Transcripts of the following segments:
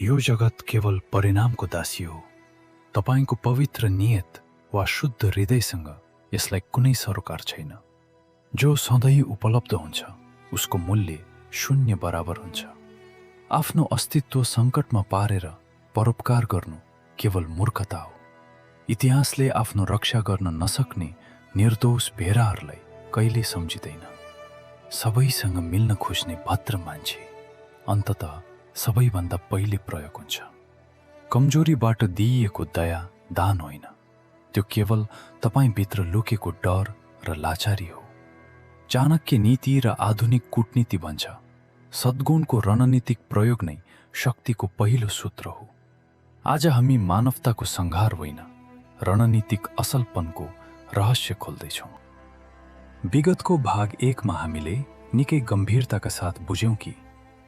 यो जगत केवल परिणामको दासी हो। तपाईको पवित्र नियत वा शुद्ध हृदयसँग यसलाई कुनै सरोकार छैन। जो सधैँ उपलब्ध हुन्छ उसको मूल्य शून्य बराबर हुन्छ। आफ्नो अस्तित्व सङ्कटमा पारेर परोपकार गर्नु केवल मूर्खता हो। इतिहासले आफ्नो रक्षा गर्न नसक्ने निर्दोष भेडाहरूलाई कहिले सम्झिँदैन। सबैसँग मिल्न खोज्ने भद्र मान्छे अन्ततः सबैभन्दा पहिले प्रयोग हुन्छ। कमजोरीबाट दिइएको दया दान होइन, त्यो केवल तपाईभित्र लुकेको डर र लाचारी हो। चाणक्य नीति र आधुनिक कूटनीति भन्छ सद्गुणको रणनीतिक प्रयोग नै शक्तिको पहिलो सूत्र हो। आज हामी मानवताको संहार होइन, रणनीतिक असलपनको रहस्य खोल्दैछौँ। विगतको भाग 1 मा हामीले निकै गम्भीरताका साथ बुझ्यौं कि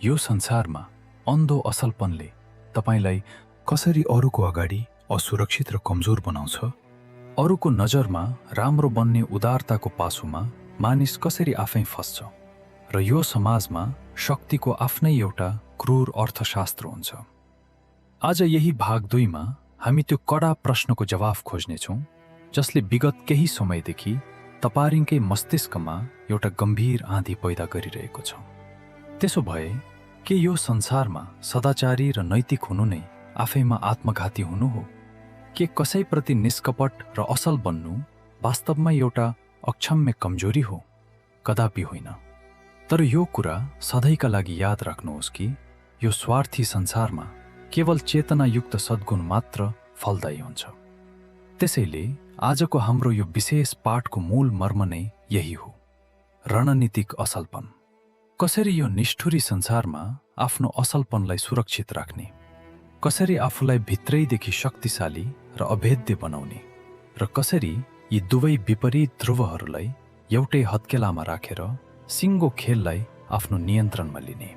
यो संसारमा अन्धो असलपनले तपाईलाई कसरी अरूको अगाडि असुरक्षित र कमजोर बनाउँछ। अरूको नजरमा राम्रो बन्ने उदारताको पासोमा मानिस कसरी आफै फस्छ र यो समाजमा शक्तिको आफ्नै एउटा क्रूर अर्थशास्त्र हुन्छ। आज यही भाग 2 मा हामी त्यो कडा प्रश्नको जवाफ खोज्नेछौँ जसले विगत केही समयदेखि तपाईंकै मस्तिष्कमा एउटा गम्भीर आँधी पैदा गरिरहेको छ। त्यसो भए के यो संसारमा सदाचारी र नैतिक हुनु नै आफैमा आत्मघाती हुनु हो? के कसैप्रति निष्कपट र असल बन्नु वास्तवमा एउटा अक्षम्य कमजोरी हो? कदापि होइन। तर यो कुरा सधैँका लागि याद राख्नुहोस् कि यो स्वार्थी संसारमा केवल चेतनायुक्त सद्गुण मात्र फलदायी हुन्छ। त्यसैले आजको हाम्रो यो विशेष पाठको मूल मर्म नै यही हो, रणनीतिक असलपन। कसरी यो निष्ठुरी संसारमा आफ्नो असलपनलाई सुरक्षित राख्ने, कसरी आफूलाई भित्रैदेखि शक्तिशाली र अभेद्य बनाउने र कसरी यी दुवै विपरीत ध्रुवहरूलाई एउटै हत्केलामा राखेर सिङ्गो खेललाई आफ्नो नियन्त्रणमा लिने।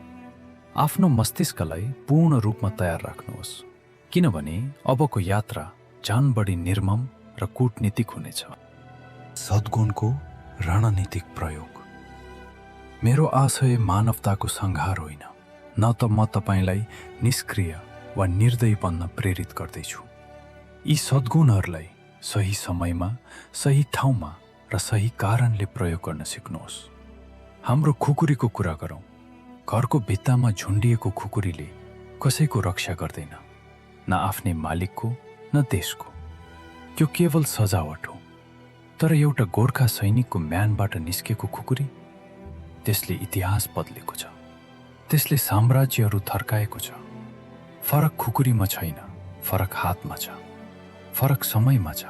आफ्नो मस्तिष्कलाई पूर्ण रूपमा तयार राख्नुहोस्, किनभने अबको यात्रा झन बढी निर्मम र कूटनीतिक हुनेछ। सद्गुणको रणनीतिक प्रयोग। मेरो आशय मानवताको संहार होइन, न त म तपाईलाई निष्क्रिय वा निर्दयी बन्न प्रेरित गर्दैछु। यी सद्गुणहरूलाई सही समयमा, सही ठाउँमा र सही कारणले प्रयोग गर्न सिक्नुहोस्। हाम्रो खुकुरीको कुरा गरौँ। घरको भित्तामा झुन्डिएको खुकुरीले कसैको रक्षा गर्दैन, न आफ्नै मालिकको न देशको। त्यो केवल सजावट हो। तर एउटा गोर्खा सैनिकको म्यानबाट निस्केको खुकुरी, त्यसले इतिहास बदलेको छ, त्यसले साम्राज्यहरू थर्काएको छ। फरक खुकुरीमा छैन, फरक हातमा छ, फरक समयमा छ,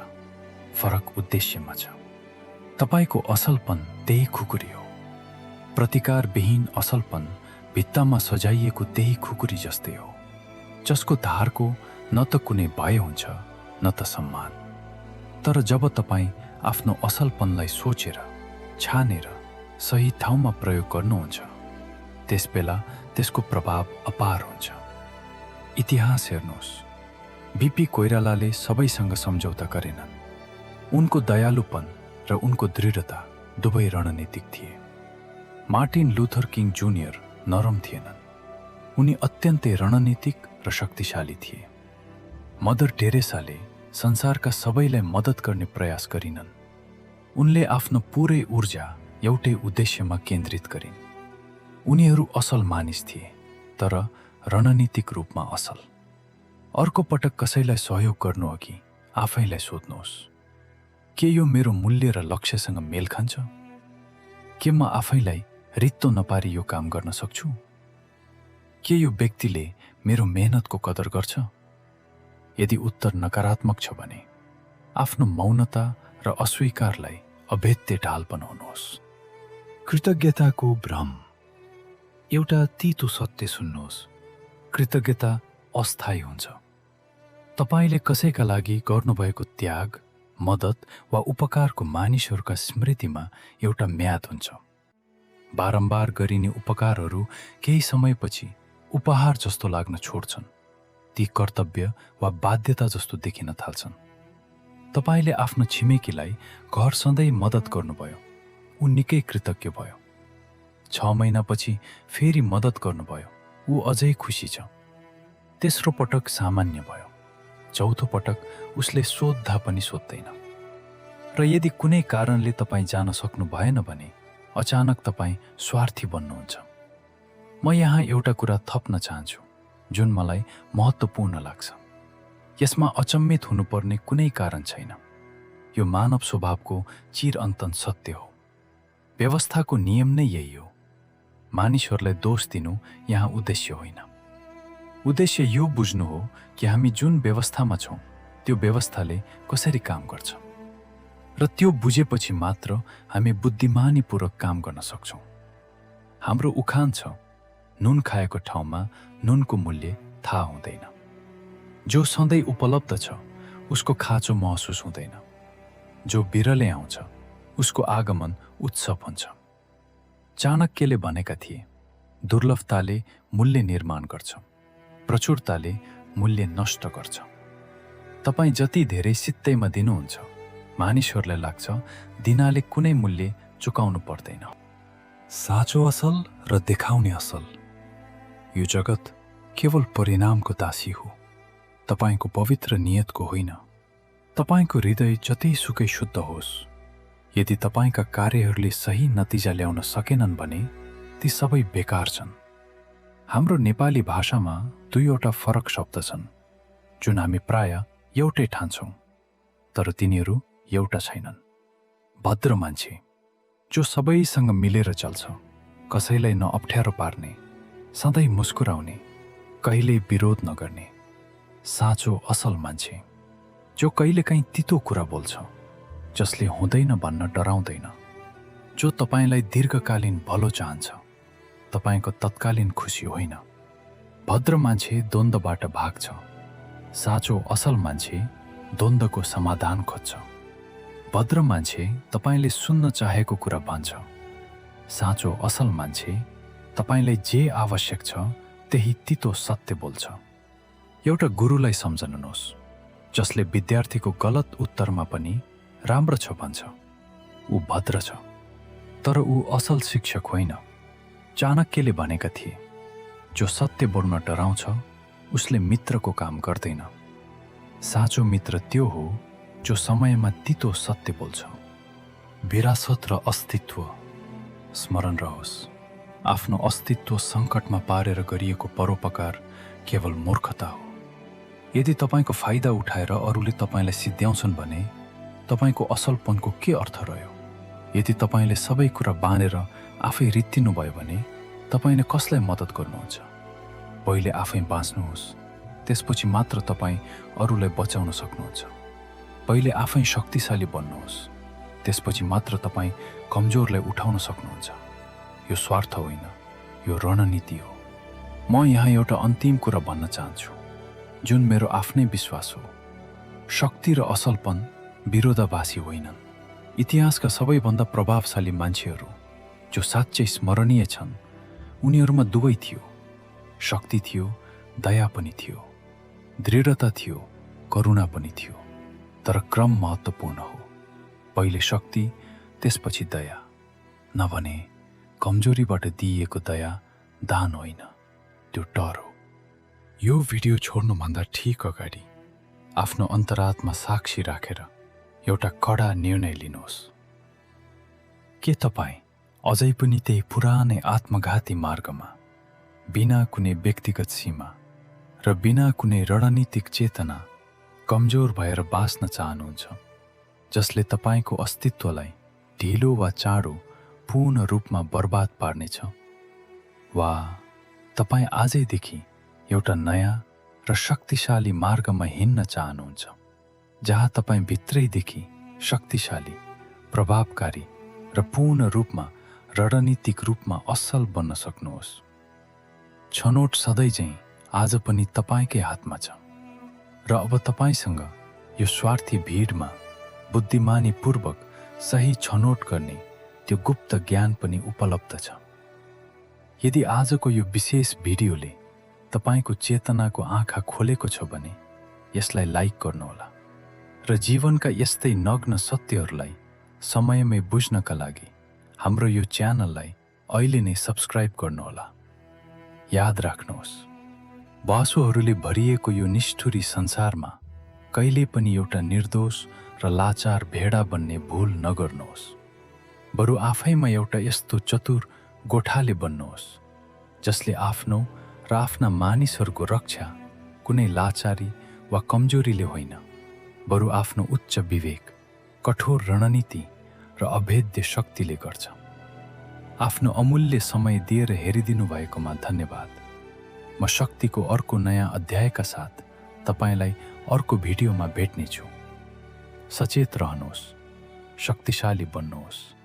फरक उद्देश्यमा छ। तपाईको असलपन त्यही खुकुरी हो। प्रतिकारविहीन असलपन भित्तामा सजाइएको त्यही खुकुरी जस्तै हो, जसको धारको न त कुनै भय हुन्छ न त सम्मान। तर जब तपाईं आफ्नो असलपनलाई सोचेर, छानेर सही ठाउँमा प्रयोग गर्नुहुन्छ, त्यसबेला त्यसको प्रभाव अपार हुन्छ। इतिहास हेर्नुहोस्। बीपी कोइरालाले सबैसँग सम्झौता गरेनन्। उनको दयालुपन र उनको दृढता दुवै रणनीतिक थिए। मार्टिन लुथर किङ जुनियर नरम थिएनन्, उनी अत्यन्तै रणनीतिक र शक्तिशाली थिए। मदर टेरेसाले संसारका सबैलाई मद्दत गर्ने प्रयास गरिनन्। उनले आफ्नो पुरै ऊर्जा एउटै उद्देश्यमा केन्द्रित गरिन्। उनीहरू असल मानिस थिए, तर रणनीतिक रूपमा असल। अर्को पटक कसैलाई सहयोग गर्नुअघि आफैलाई सोध्नुहोस्, के यो मेरो मूल्य र लक्ष्यसँग मेल खान्छ? के म आफैलाई रित्तो नपारी यो काम गर्न सक्छु? के यो व्यक्तिले मेरो मेहनतको कदर गर्छ? यदि उत्तर नकारात्मक छ भने आफ्नो मौनता र अस्वीकारलाई अभेद्य ढाल बनाउनुहोस्। कृतज्ञताको भ्रम। एउटा तीतो सत्य सुन्नुहोस्, कृतज्ञता अस्थायी हुन्छ। तपाईले कसैका लागि गर्नुभएको त्याग, मद्दत वा उपकारको मानिसहरूका स्मृतिमा एउटा म्याद हुन्छ। बारम्बार गरिने उपकारहरू केही समयपछि उपहार जस्तो लाग्न छोड्छन्। ती कर्तव्य वा बाध्यता जस्तो देखिन थाल्छन्। तपाईले आफ्नो छिमेकीलाई घर सधैँ मद्दत गर्नुभयो, ऊ निकै कृतज्ञ भयो। 6 महिनापछि फेरि मद्दत गर्नुभयो, ऊ अझै खुसी छ। तेस्रो पटक सामान्य भयो। चौथो पटक उसले सोद्धा पनि सोध्दैन। र यदि कुनै कारणले तपाईँ जान सक्नु भएन भने अचानक तपाईँ स्वार्थी बन्नुहुन्छ। म यहाँ एउटा कुरा थप्न चाहन्छु जुन मलाई महत्त्वपूर्ण लाग्छ। यसमा अचम्मित हुनुपर्ने कुनै कारण छैन। यो मानव स्वभावको चिरअन्तन सत्य हो। व्यवस्थाको नियम नै यही हो। मानिसहरूलाई दोष दिनु यहाँ उद्देश्य होइन। उद्देश्य यो बुझ्नु हो कि हामी जुन व्यवस्थामा छौँ त्यो व्यवस्थाले कसरी काम गर्छ, र त्यो बुझेपछि मात्र हामी बुद्धिमानीपूर्वक काम गर्न सक्छौँ। हाम्रो उखान छ, नुन खाएको ठाउँमा नुनको मूल्य थाहा हुँदैन। जो सधैँ उपलब्ध छ उसको खाँचो महसुस हुँदैन। जो बिरलै आउँछ उसको आगमन उत्सव हुन्छ। चाणक्यले भनेका थिए, दुर्लभताले मूल्य निर्माण गर्छ, प्रचुरताले मूल्य नष्ट गर्छ। तपाईँ जति धेरै सित्तैमा दिनुहुन्छ मानिसहरूलाई लाग्छ दिनाले कुनै मूल्य चुकाउनु पर्दैन। साँचो असल र देखाउने असल। यो जगत केवल परिणामको दासी हो, तपाईँको पवित्र नियतको होइन। तपाईँको हृदय जतिसुकै शुद्ध होस्, यदि तपाईँका कार्यहरूले सही नतिजा ल्याउन सकेनन् भने ती सबै बेकार छन्। हाम्रो नेपाली भाषामा दुईवटा फरक शब्द छन् जुन हामी प्राय एउटै ठान्छौँ, तर तिनीहरू एउटा छैनन्। भद्र मान्छे, जो सबैसँग मिलेर चल्छ, कसैलाई नअप्ठ्यारो पार्ने, सधैँ मुस्कुराउने, कहिल्यै विरोध नगर्ने। साँचो असल मान्छे, जो कहिलेकाहीँ तितो कुरा बोल्छ, जसले हुँदैन भन्न डराउँदैन, जो तपाईँलाई दीर्घकालीन भलो चाहन्छ, तपाईँको तत्कालीन खुसी होइन। भद्र मान्छे द्वन्द्वबाट भाग्छ। साँचो असल मान्छे द्वन्द्वको समाधान खोज्छ। भद्र मान्छे तपाईँले सुन्न चाहेको कुरा भन्छ। साँचो असल मान्छे तपाईँलाई जे आवश्यक छ त्यही तितो सत्य बोल्छ। एउटा गुरुलाई सम्झनुहोस् जसले विद्यार्थीको गलत उत्तरमा पनि राम्रो छ भन्छ। ऊ भद्र छ, तर ऊ असल शिक्षक होइन। चाणक्यले भनेका थिए, जो सत्य बोल्न डराउँछ उसले मित्रको काम गर्दैन। साँचो मित्र त्यो हो जो समयमा तितो सत्य बोल्छ। विरासत र अस्तित्व। स्मरण रहोस्, आफ्नो अस्तित्व सङ्कटमा पारेर गरिएको परोपकार केवल मूर्खता हो। यदि तपाईँको फाइदा उठाएर अरूले तपाईँलाई सिद्ध्याउँछन् भने तपाईँको असलपनको के अर्थ रह्यो? यदि तपाईँले सबै कुरा बाँडेर आफै रित्तिनुभयो भने तपाईँले कसलाई मद्दत गर्नुहुन्छ? पहिले आफै बाँच्नुहोस्, त्यसपछि मात्र तपाईँ अरूलाई बचाउन सक्नुहुन्छ। पहिले आफै शक्तिशाली बन्नुहोस्, त्यसपछि मात्र तपाईँ कमजोरलाई उठाउन सक्नुहुन्छ। यो स्वार्थ होइन, यो रणनीति हो। म यहाँ एउटा अन्तिम कुरा भन्न चाहन्छु जुन मेरो आफ्नै विश्वास हो। शक्ति र असलपन विरोधाभासी होइनन्। इतिहासका सबैभन्दा प्रभावशाली मान्छेहरू जो साँच्चै स्मरणीय छन्, उनीहरूमा दुवै थियो। शक्ति थियो, दया पनि थियो। दृढता थियो, करुणा पनि थियो। तर क्रम महत्त्वपूर्ण हो। पहिले शक्ति, त्यसपछि दया। नभने कमजोरीबाट दिइएको दया दान होइन, त्यो डर हो। यो भिडियो छोड्नुभन्दा ठिक अगाडि आफ्नो अन्तरात्मा साक्षी राखेर एउटा कडा निर्णय लिनुहोस्। के तपाईँ अझै पनि त्यही पुरानै आत्मघाती मार्गमा, बिना कुनै व्यक्तिगत सीमा र बिना कुनै रणनीतिक चेतना कमजोर भएर बाँच्न चाहनुहुन्छ, जसले तपाईँको अस्तित्वलाई ढिलो वा चाँडो पूर्ण रूपमा बर्बाद पार्नेछ? वा तपाईँ आजैदेखि एउटा नयाँ र शक्तिशाली मार्गमा हिँड्न चाहनुहुन्छ, जहाँ तपाईँ भित्रैदेखि शक्तिशाली, प्रभावकारी र पूर्ण रूपमा रणनीतिक रूपमा असल बन्न सक्नुहोस्? छनौट सधैँ चाहिँ आज पनि तपाईँकै हातमा छ, र अब तपाईँसँग यो स्वार्थी भिडमा बुद्धिमानीपूर्वक सही छनौट गर्ने त्यो गुप्त ज्ञान पनि उपलब्ध छ। यदि आजको यो विशेष भिडियोले तपाईँको चेतनाको आँखा खोलेको छ भने यसलाई लाइक गर्नुहोला र जीवनका यस्तै नग्न सत्यहरूलाई समयमै बुझ्नका लागि हाम्रो यो च्यानललाई अहिले नै सब्स्क्राइब गर्नुहोला। याद राख्नुहोस्, बासुहरूले भरिएको यो निष्ठुरी संसारमा कहिले पनि एउटा निर्दोष र लाचार भेडा बन्ने भूल नगर्नुहोस्। बरु आफैमा एउटा यस्तो चतुर गोठाले बन्नुहोस् जसले आफ्नो र आफ्ना मानिसहरूको रक्षा कुनै लाचारी वा कमजोरीले होइन, बरु आफ्नो उच्च विवेक, कठोर रणनीति र अभेद्य शक्तिले गर्छ। आफ्नो अमूल्य समय दिएर हेरिदिनु भएकोमा धन्यवाद। म शक्तिको अर्को नयाँ अध्यायका साथ तपाईलाई अर्को भिडियोमा भेट्नेछु। सचेत रहनुहोस्, शक्तिशाली बन्नुहोस्।